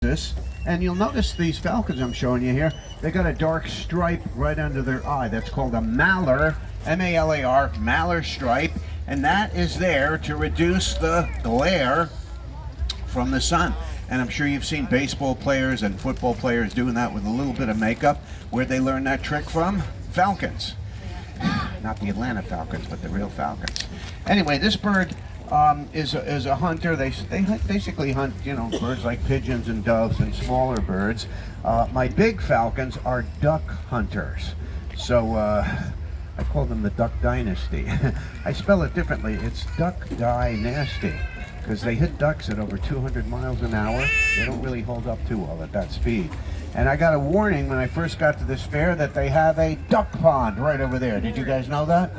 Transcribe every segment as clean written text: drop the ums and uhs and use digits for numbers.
this, and you'll notice these falcons I'm showing you here, they got a dark stripe right under their eye. That's called a malar, M-A-L-A-R, malar stripe, and that is there to reduce the glare from the sun. And I'm sure you've seen baseball players and football players doing that with a little bit of makeup. Where'd they learn that trick from? Falcons. Not the Atlanta Falcons, but the real falcons. Anyway, this bird is a hunter. They basically hunt, you know, birds like pigeons and doves and smaller birds. My big falcons are duck hunters. So I call them the Duck Dynasty. I spell it differently. It's Duck Die Nasty, because they hit ducks at over 200 miles an hour. They don't really hold up too well at that speed. And I got a warning when I first got to this fair that they have a duck pond right over there. Did you guys know that?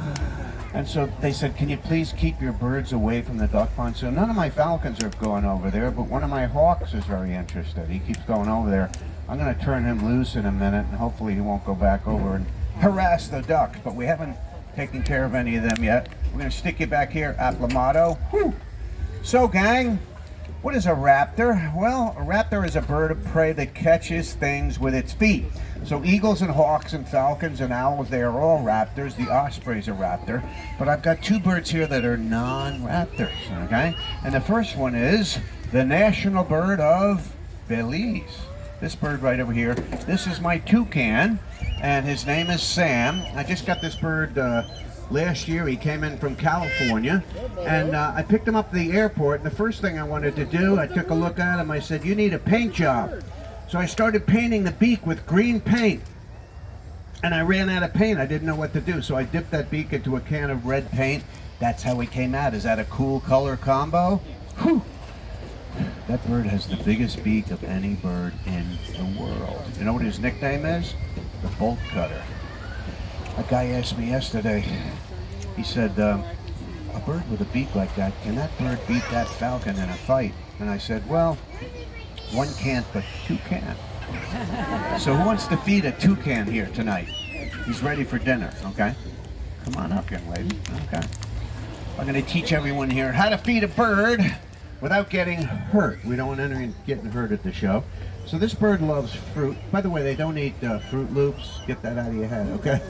And so they said, can you please keep your birds away from the duck pond? So none of my falcons are going over there, but one of my hawks is very interested. He keeps going over there. I'm going to turn him loose in a minute, and hopefully he won't go back over and harass the ducks. But we haven't taken care of any of them yet. We're going to stick you back here, acclimato. Whew. So, gang, what is a raptor? Well, a raptor is a bird of prey that catches things with its feet. So eagles and hawks and falcons and owls, they are all raptors. The osprey is a raptor. But I've got two birds here that are non-raptors, okay? And the first one is the national bird of Belize. This bird right over here. This is my toucan, and his name is Sam. I just got this bird last year. He came in from California, and I picked him up at the airport, and the first thing I wanted to do, I took a look at him. I said, you need a paint job. So I started painting the beak with green paint, and I ran out of paint. I didn't know what to do, so I dipped that beak into a can of red paint. That's how he came out. Is that a cool color combo? Whew. That bird has the biggest beak of any bird in the world. You know what his nickname is? The bolt cutter. A guy asked me yesterday, he said, a bird with a beak like that, can that bird beat that falcon in a fight? And I said, well, one can't, but two can. So who wants to feed a toucan here tonight? He's ready for dinner, okay? Come on up, young lady. Okay. I'm going to teach everyone here how to feed a bird without getting hurt. We don't want anyone getting hurt at the show. So this bird loves fruit. By the way, they don't eat Fruit Loops. Get that out of your head, okay?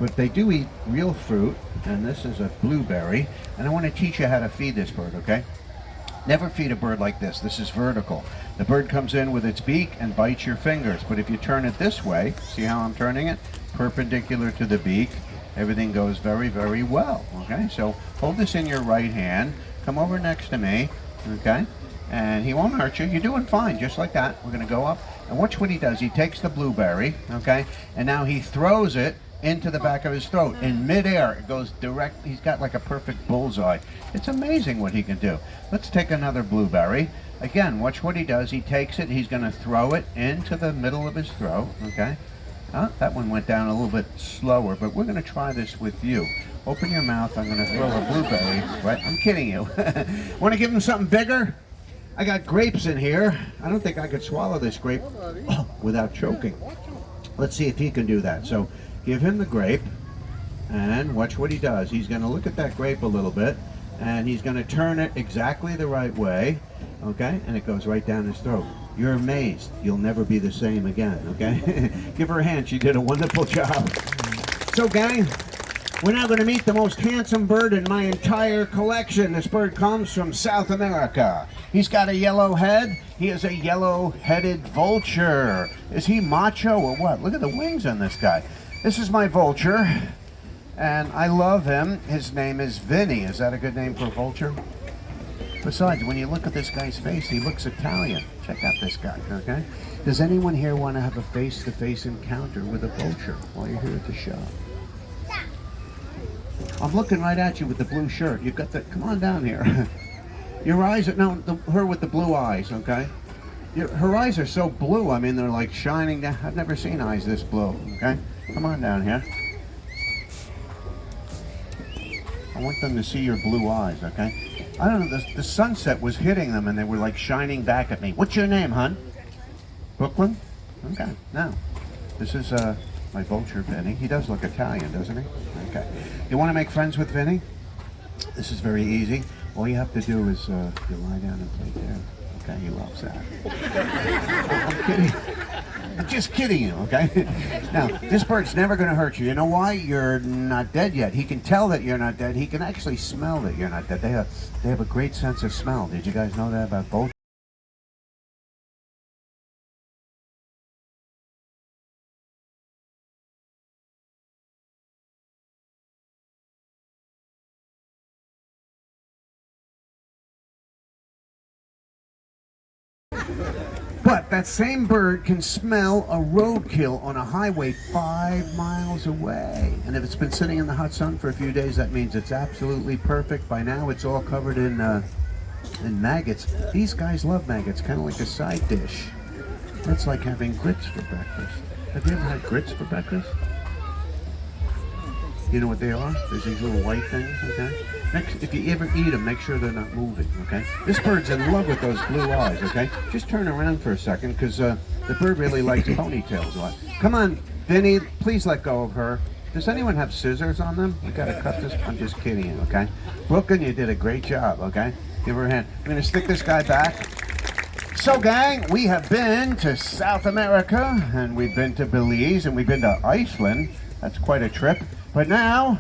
But they do eat real fruit, and this is a blueberry. And I want to teach you how to feed this bird, okay? Never feed a bird like this. This is vertical. The bird comes in with its beak and bites your fingers. But if you turn it this way, see how I'm turning it? Perpendicular to the beak, everything goes very, very well, okay? So hold this in your right hand. Come over next to me, okay? And he won't hurt you. You're doing fine, just like that. We're going to go up. And watch what he does. He takes the blueberry, okay? And now he throws it into the back of his throat. In midair, it goes direct. He's got like a perfect bullseye. It's amazing what he can do. Let's take another blueberry. Again, watch what he does. He takes it. He's going to throw it into the middle of his throat, okay? That one went down a little bit slower, but we're going to try this with you. Open your mouth. I'm going to throw a blueberry. Right? I'm kidding you. Want to give him something bigger? I got grapes in here. I don't think I could swallow this grape without choking. Let's see if he can do that. So give him the grape, and watch what he does. He's going to look at that grape a little bit, and he's going to turn it exactly the right way, okay? And it goes right down his throat. You're amazed. You'll never be the same again, okay? Give her a hand. She did a wonderful job. So, gang, we're now going to meet the most handsome bird in my entire collection. This bird comes from South America. He's got a yellow head. He is a yellow-headed vulture. Is he macho or what? Look at the wings on this guy. This is my vulture, and I love him. His name is Vinny. Is that a good name for a vulture? Besides, when you look at this guy's face, he looks Italian. Check out this guy, okay? Does anyone here want to have a face-to-face encounter with a vulture while you're here at the show? I'm looking right at you with the blue shirt. You've got the, come on down here. Your eyes are, no, her with the blue eyes, okay? Her eyes are so blue, I mean, they're like shining down. I've never seen eyes this blue, okay? Come on down here. I want them to see your blue eyes, okay? I don't know, the sunset was hitting them and they were like shining back at me. What's your name, hon? Brooklyn? Okay, now, this is my vulture, Vinny. He does look Italian, doesn't he? Okay. You want to make friends with Vinny? This is very easy. All you have to do is you lie down and play dead. Okay, he loves that. I'm kidding. I'm just kidding you, okay? Now, this bird's never going to hurt you. You know why? You're not dead yet. He can tell that you're not dead. He can actually smell that you're not dead. They have a great sense of smell. Did you guys know that about both? But that same bird can smell a roadkill on a highway 5 miles away. And if it's been sitting in the hot sun for a few days, that means it's absolutely perfect. By now, it's all covered in maggots. These guys love maggots, kind of like a side dish. It's like having grits for breakfast. Have you ever had grits for breakfast? You know what they are? There's these little white things, okay? Next, if you ever eat them, make sure they're not moving, okay? This bird's in love with those blue eyes, okay? Just turn around for a second, because the bird really likes ponytails a lot. Come on, Vinny, please let go of her. Does anyone have scissors on them? You gotta cut this. I'm just kidding you, okay? Brooklyn, you did a great job, okay? Give her a hand. I'm gonna stick this guy back. So, gang, we have been to South America, and we've been to Belize, and we've been to Iceland. That's quite a trip. But now,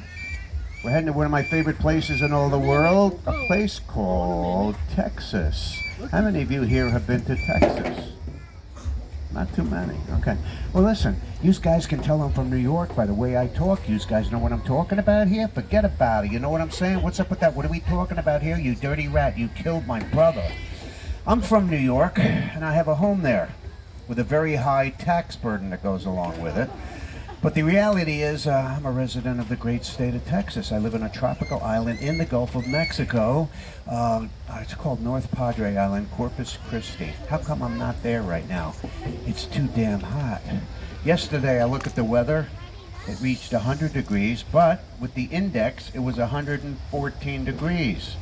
we're heading to one of my favorite places in all the world, a place called Texas. How many of you here have been to Texas? Not too many. Okay. Well, listen, you guys can tell I'm from New York by the way I talk. You guys know what I'm talking about here? Forget about it. You know what I'm saying? What's up with that? What are we talking about here? You dirty rat. You killed my brother. I'm from New York, and I have a home there with a very high tax burden that goes along with it. But the reality is, I'm a resident of the great state of Texas. I live on a tropical island in the Gulf of Mexico. It's called North Padre Island, Corpus Christi. How come I'm not there right now? It's too damn hot. Yesterday, I looked at the weather. It reached 100 degrees, but with the index, it was 114 degrees.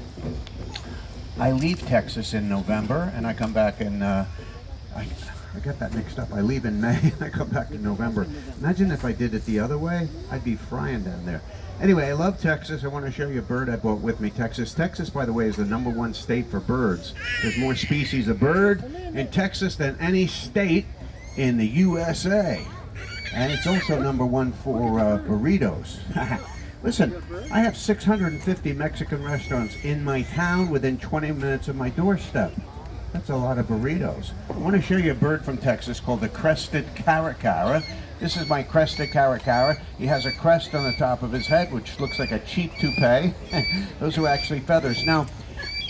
I leave Texas in November, and I come back in, I got that mixed up. I leave in May, and I come back in November. Imagine if I did it the other way. I'd be frying down there. Anyway, I love Texas. I want to show you a bird I brought with me. Texas, by the way, is the #1 state for birds. There's more species of bird in Texas than any state in the USA. And it's also #1 for burritos. Listen, I have 650 Mexican restaurants in my town within 20 minutes of my doorstep. That's a lot of burritos. I want to show you a bird from Texas called the crested caracara. This is my crested caracara. He has a crest on the top of his head, which looks like a cheap toupee. Those are actually feathers. Now,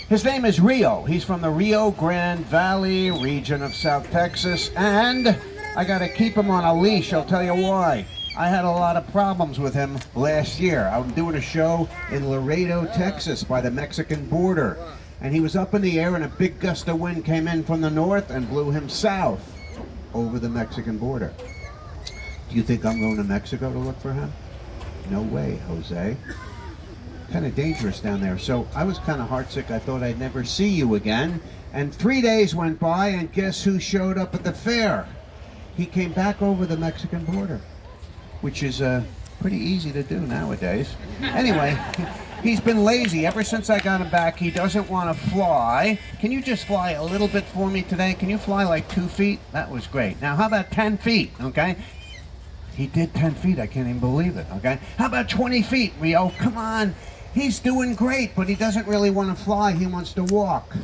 his name is Rio. He's from the Rio Grande Valley region of South Texas, and I got to keep him on a leash. I'll tell you why. I had a lot of problems with him last year. I'm doing a show in Laredo, Texas, by the Mexican border. And he was up in the air, and a big gust of wind came in from the north and blew him south over the Mexican border. Do you think I'm going to Mexico to look for him? No way, Jose. Kind of dangerous down there. So I was kind of heartsick. I thought I'd never see you again. And 3 days went by, and guess who showed up at the fair? He came back over the Mexican border, which is pretty easy to do nowadays. Anyway, he's been lazy ever since I got him back. He doesn't want to fly. Can you just fly a little bit for me today? Can you fly like 2 feet? That was great. Now, how about 10 feet, okay? He did 10 feet. I can't even believe it, okay? How about 20 feet, Rio? Come on. He's doing great, but he doesn't really want to fly. He wants to walk.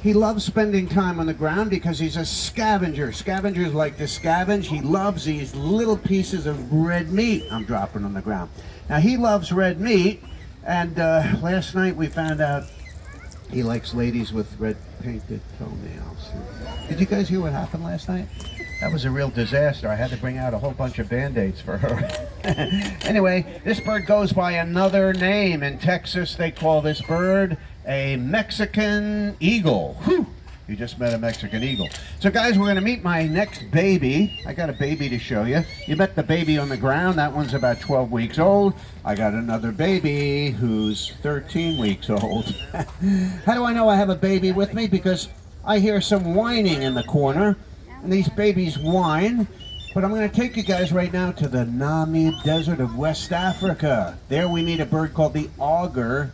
He loves spending time on the ground because he's a scavenger. Scavengers like to scavenge. He loves these little pieces of red meat I'm dropping on the ground. Now, he loves red meat, and last night we found out he likes ladies with red painted toenails. Did you guys hear what happened last night? That was a real disaster. I had to bring out a whole bunch of Band-Aids for her. Anyway, this bird goes by another name. In Texas, they call this bird a Mexican eagle. Whew. You just met a Mexican eagle. So guys, we're gonna meet my next baby. I got a baby to show you. You met the baby on the ground. That one's about 12 weeks old. I got another baby who's 13 weeks old. How do I know I have a baby with me? Because I hear some whining in the corner, and these babies whine. But I'm going to take you guys right now to the Namib Desert of West Africa. There we meet a bird called the auger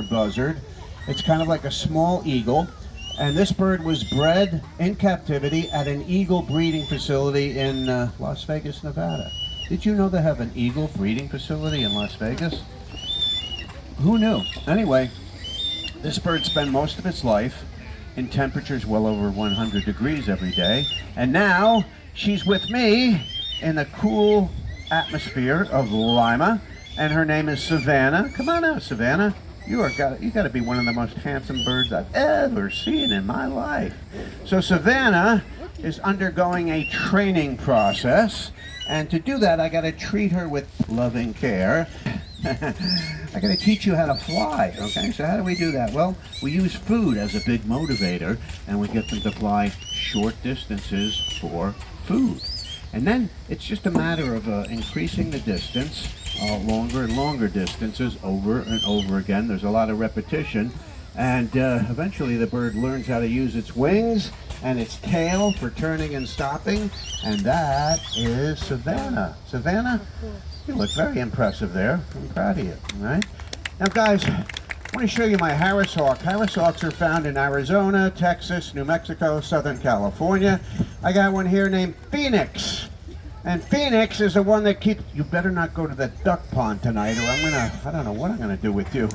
buzzard. It's kind of like a small eagle. And this bird was bred in captivity at an eagle breeding facility in Las Vegas, Nevada. Did you know they have an eagle breeding facility in Las Vegas? Who knew? Anyway, this bird spent most of its life in temperatures well over 100 degrees every day. And now she's with me in the cool atmosphere of Lima. And her name is Savannah. Come on out, Savannah. You got to be one of the most handsome birds I've ever seen in my life. So Savannah is undergoing a training process, and to do that I got to treat her with loving care. I got to teach you how to fly, okay? So how do we do that? Well, we use food as a big motivator, and we get them to fly short distances for food. And then it's just a matter of increasing the distance, longer and longer distances over and over again. There's a lot of repetition, and eventually the bird learns how to use its wings and its tail for turning and stopping, and that is Savannah. Savannah, you look very impressive there. I'm proud of you, all right? Now guys, I want to show you my Harris Hawk. Harris Hawks are found in Arizona, Texas, New Mexico, Southern California. I got one here named Phoenix. And Phoenix is the one that keeps... You better not go to the duck pond tonight, or I don't know what I'm going to do with you.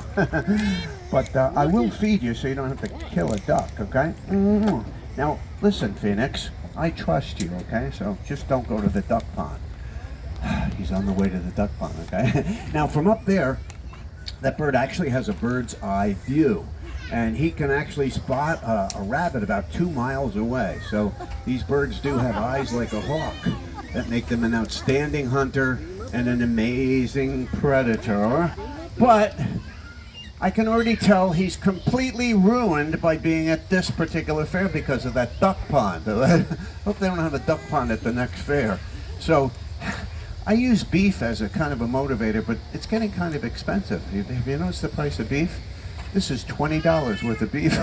But I will feed you so you don't have to kill a duck, okay? Mm-hmm. Now, listen, Phoenix, I trust you, okay? So just don't go to the duck pond. He's on the way to the duck pond, okay? Now, from up there, that bird actually has a bird's eye view. And he can actually spot a rabbit about 2 miles away. So these birds do have eyes like a hawk that make them an outstanding hunter and an amazing predator. But I can already tell he's completely ruined by being at this particular fair because of that duck pond. I hope they don't have a duck pond at the next fair. So I use beef as a kind of a motivator, but it's getting kind of expensive. Have you noticed the price of beef? This is $20 worth of beef.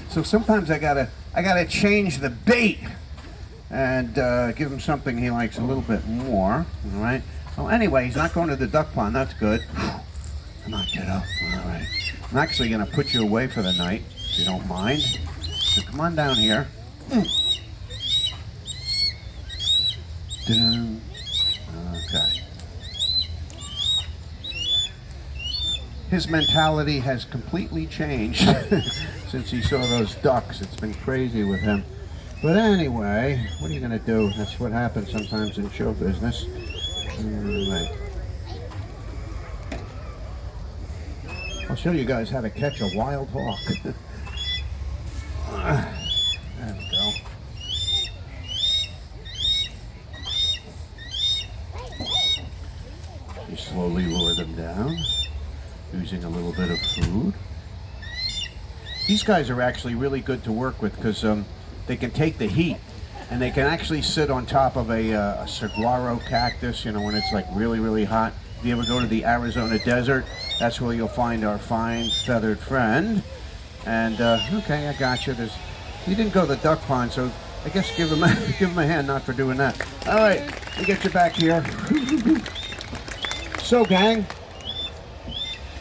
So sometimes I gotta change the bait and give him something he likes a little bit more. All right. Well, anyway, he's not going to the duck pond. That's good. Come on, kiddo. All right. I'm actually gonna put you away for the night, if you don't mind. So come on down here. Okay. His mentality has completely changed since he saw those ducks. It's been crazy with him. But anyway, what are you going to do? That's what happens sometimes in show business. Anyway. I'll show you guys how to catch a wild hawk. There we go. You slowly lure them down, using a little bit of food. These guys are actually really good to work with because they can take the heat, and they can actually sit on top of a saguaro cactus, you know, when it's like really, really hot. If you ever go to the Arizona desert, that's where you'll find our fine feathered friend. And okay, I got you. You didn't go to the duck pond, so I guess give him a hand not for doing that. All right, let me get you back here. So, gang,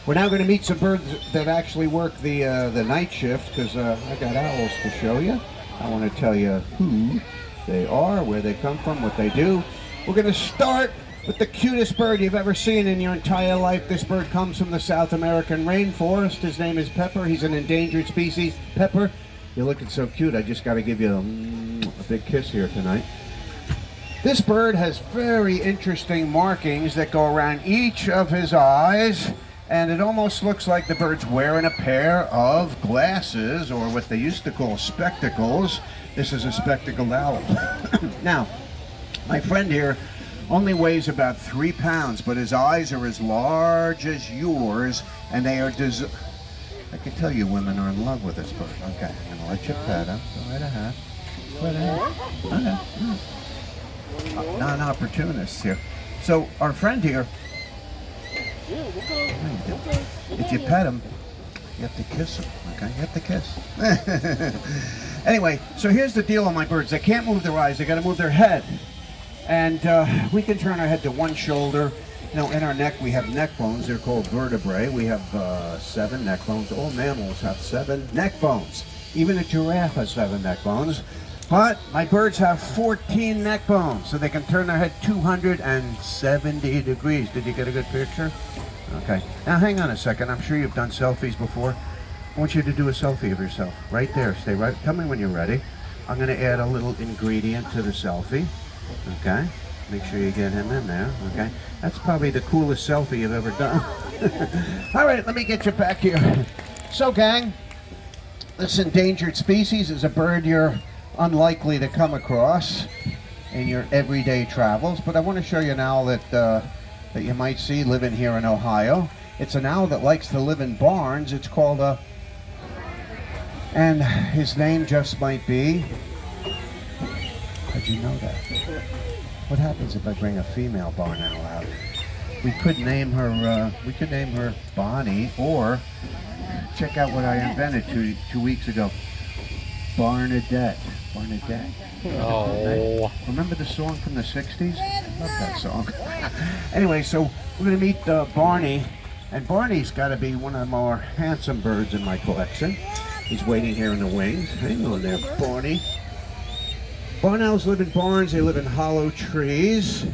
we're now going to meet some birds that actually work the night shift, because I got owls to show you. I want to tell you who they are, where they come from, what they do. We're going to start with the cutest bird you've ever seen in your entire life. This bird comes from the South American rainforest. His name is Pepper. He's an endangered species. Pepper, you're looking so cute. I just got to give you a big kiss here tonight. This bird has very interesting markings that go around each of his eyes, and it almost looks like the bird's wearing a pair of glasses, or what they used to call spectacles. This is a spectacled owl. Now, my friend here only weighs about 3 pounds, but his eyes are as large as yours, and they are I can tell you women are in love with this bird. Okay, I'm gonna let you pet him. Go right ahead. Go right ahead. Okay. Non-opportunists here. So our friend here, if you pet him, you have to kiss him, okay? You have to kiss. Anyway, so here's the deal on my birds. They can't move their eyes, they gotta move their head. And we can turn our head to one shoulder. You know, in our neck we have neck bones, they're called vertebrae. We have 7 neck bones. All mammals have 7 neck bones. Even a giraffe has 7 neck bones. But my birds have 14 neck bones, so they can turn their head 270 degrees. Did you get a good picture? Okay. Now hang on a second. I'm sure you've done selfies before. I want you to do a selfie of yourself. Right there. Stay right. Tell me when you're ready. I'm going to add a little ingredient to the selfie. Okay. Make sure you get him in there. Okay. That's probably the coolest selfie you've ever done. All right. Let me get you back here. So, gang, this endangered species is a bird you're unlikely to come across in your everyday travels, but I want to show you an owl that you might see living here in Ohio. It's an owl that likes to live in barns. It's called and his name just might be, how'd you know that? What happens if I bring a female barn owl out? We could name her Bonnie, or check out what I invented two weeks ago. Barnadette. Oh. Remember the song from the 60s? I love that song. Anyway, so we're going to meet Barney. And Barney's got to be one of the more handsome birds in my collection. He's waiting here in the wings. Hang on there, Barney. Barn owls live in barns. They live in hollow trees.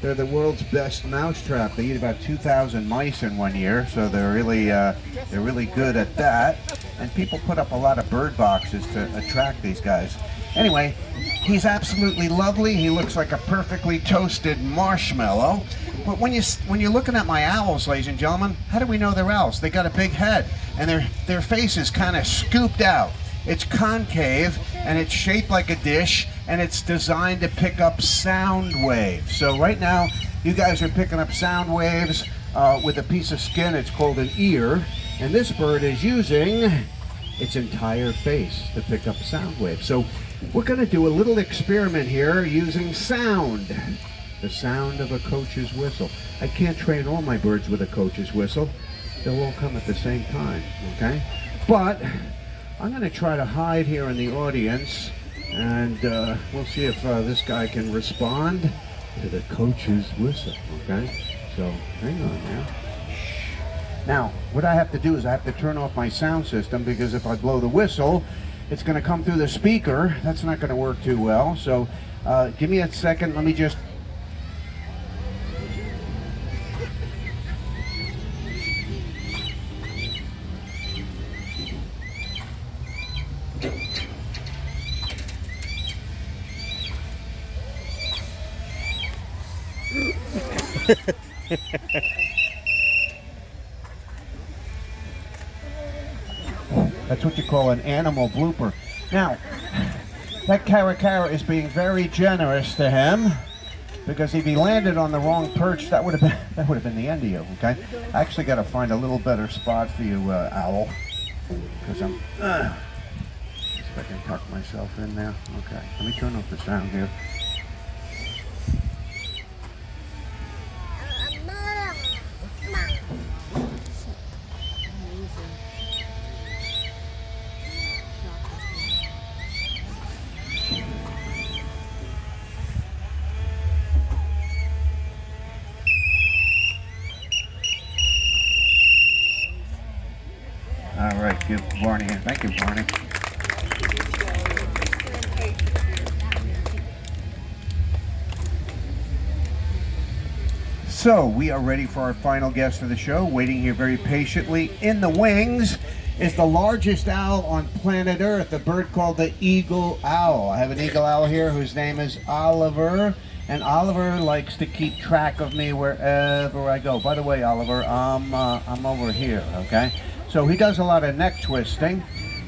They're the world's best mousetrap. They eat about 2,000 mice in 1 year, so they're really good at that. And people put up a lot of bird boxes to attract these guys. Anyway, he's absolutely lovely. He looks like a perfectly toasted marshmallow. But when you're looking at my owls, ladies and gentlemen, how do we know they're owls? They got a big head, and their face is kind of scooped out. It's concave, and it's shaped like a dish, and it's designed to pick up sound waves. So right now, you guys are picking up sound waves with a piece of skin. It's called an ear, and this bird is using its entire face to pick up sound waves. So we're going to do a little experiment here using sound. The sound of a coach's whistle. I can't train all my birds with a coach's whistle. They'll all come at the same time, okay? But I'm going to try to hide here in the audience, and we'll see if this guy can respond to the coach's whistle, okay? So hang on now. Now, what I have to do is I have to turn off my sound system, because if I blow the whistle, it's going to come through the speaker. That's not going to work too well. So give me a second. Let me just... That's what you call an animal blooper. Now, that Caracara is being very generous to him, because if he landed on the wrong perch, that would have been the end of you. Okay, I actually got to find a little better spot for you, owl, because I'm. See if I can tuck myself in there. Okay, let me turn off the sound here. All right, give Barney. Thank you, Barney. So we are ready for our final guest of the show. Waiting here very patiently in the wings is the largest owl on planet Earth, a bird called the eagle owl. I have an eagle owl here whose name is Oliver. And Oliver likes to keep track of me wherever I go. By the way, Oliver, I'm over here, okay? So he does a lot of neck twisting,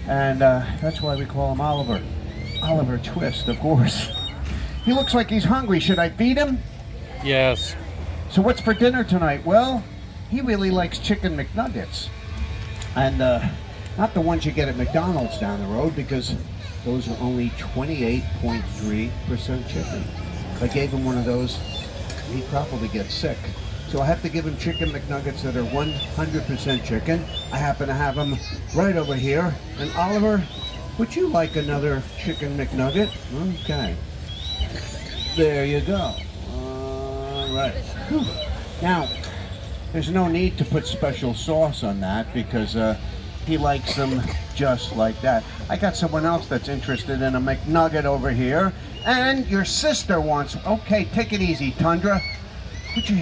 and that's why we call him Oliver. Oliver Twist, of course. He looks like he's hungry. Should I feed him? Yes. So what's for dinner tonight? Well, he really likes chicken McNuggets. And not the ones you get at McDonald's down the road, because those are only 28.3% chicken. If I gave him one of those, he'd probably get sick. So I have to give him chicken McNuggets that are 100% chicken. I happen to have them right over here. And Oliver, would you like another chicken McNugget? Okay. There you go. All right. Whew. Now, there's no need to put special sauce on that, because He likes them just like that. I got someone else that's interested in a McNugget over here. And your sister wants, okay, take it easy, Tundra.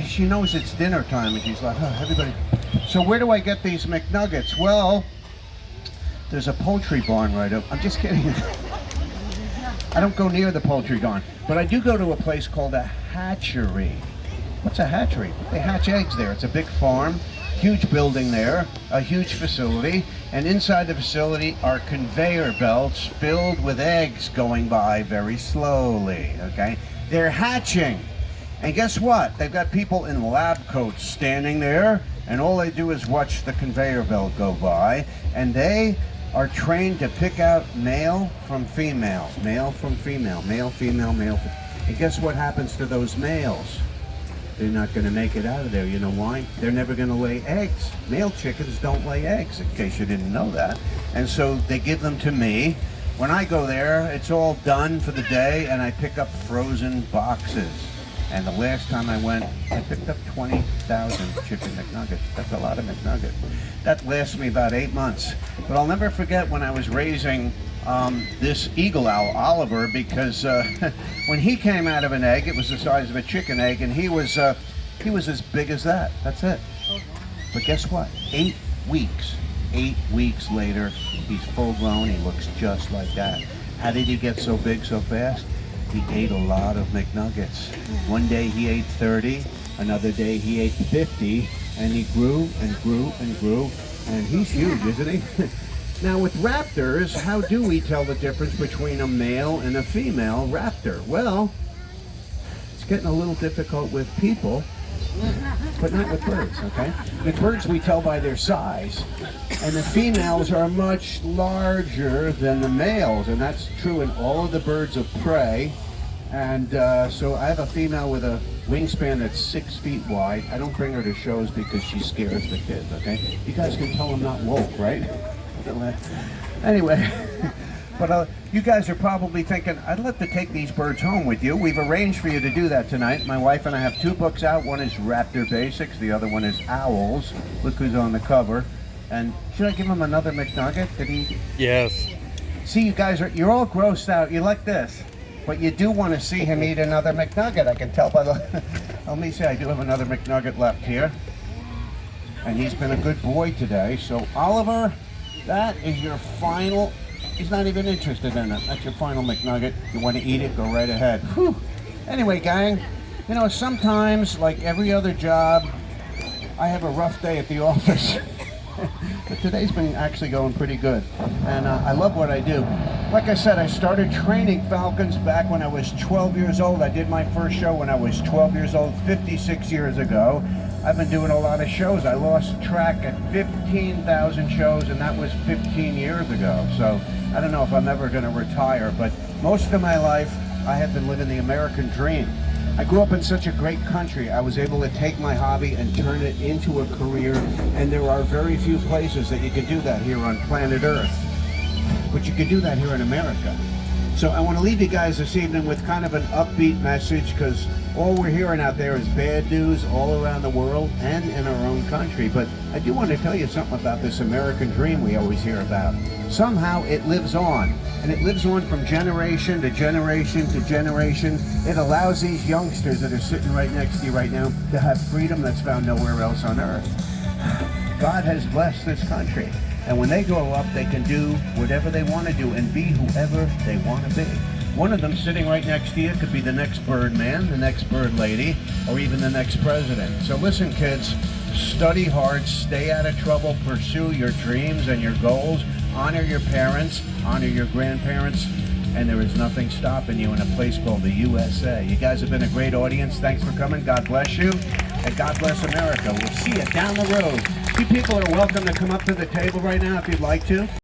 She knows it's dinner time and she's like, oh, everybody. So where do I get these McNuggets? Well, there's a poultry barn right up. I'm just kidding. I don't go near the poultry barn, but I do go to a place called a hatchery. What's a hatchery? They hatch eggs there. It's a big farm, huge building there, a huge facility, and inside the facility are conveyor belts filled with eggs going by very slowly, okay? They're hatching. And guess what? They've got people in lab coats standing there, and all they do is watch the conveyor belt go by, and they are trained to pick out male from female, male from female, male, female, male. And guess what happens to those males? They're not going to make it out of there. You know why? They're never going to lay eggs. Male chickens don't lay eggs, in case you didn't know that. And so they give them to me. When I go there, it's all done for the day, and I pick up frozen boxes. And the last time I went, I picked up 20,000 chicken McNuggets. That's a lot of McNuggets. That lasts me about 8 months. But I'll never forget when I was raising this eagle owl, Oliver, because when he came out of an egg, it was the size of a chicken egg, and he was as big as that. That's it. But guess what? 8 weeks. 8 weeks later, he's full grown. He looks just like that. How did he get so big so fast? He ate a lot of McNuggets. One day he ate 30, another day he ate 50, and he grew and grew and grew, and he's huge, isn't he? Now with raptors, how do we tell the difference between a male and a female raptor? Well, it's getting a little difficult with people, but not with birds, okay? With birds we tell by their size, and the females are much larger than the males, and that's true in all of the birds of prey. And so I have a female with a wingspan that's 6 feet wide. I don't bring her to shows because she scares the kids, okay? You guys can tell I'm not woke, right? Anyway, but you guys are probably thinking, I'd love to take these birds home with you. We've arranged for you to do that tonight. My wife and I have 2 books out. One is Raptor Basics. The other one is Owls. Look who's on the cover. And should I give him another McNugget? Did he? Yes. See, you guys you're all grossed out. You like this. But you do want to see him eat another McNugget. I can tell by the... Let me see, I do have another McNugget left here. And he's been a good boy today. So, Oliver, that is your final... He's not even interested in it. That's your final McNugget. You want to eat it, go right ahead. Whew. Anyway, gang, you know, sometimes, like every other job, I have a rough day at the office. But today's been actually going pretty good. And I love what I do. Like I said, I started training falcons back when I was 12 years old. I did my first show when I was 12 years old, 56 years ago. I've been doing a lot of shows. I lost track at 15,000 shows, and that was 15 years ago. So I don't know if I'm ever going to retire, but most of my life I have been living the American dream. I grew up in such a great country. I was able to take my hobby and turn it into a career, and there are very few places that you can do that here on planet Earth. But you can do that here in America. So I want to leave you guys this evening with kind of an upbeat message, because all we're hearing out there is bad news all around the world and in our own country. But I do want to tell you something about this American dream we always hear about. Somehow it lives on, and it lives on from generation to generation to generation. It allows these youngsters that are sitting right next to you right now to have freedom that's found nowhere else on earth. God has blessed this country. And when they grow up, they can do whatever they want to do and be whoever they want to be. One of them sitting right next to you could be the next bird man, the next bird lady, or even the next president. So listen, kids, study hard, stay out of trouble, pursue your dreams and your goals, honor your parents, honor your grandparents, and there is nothing stopping you in a place called the USA. You guys have been a great audience. Thanks for coming. God bless you, and God bless America. We'll see you down the road. You people are welcome to come up to the table right now if you'd like to.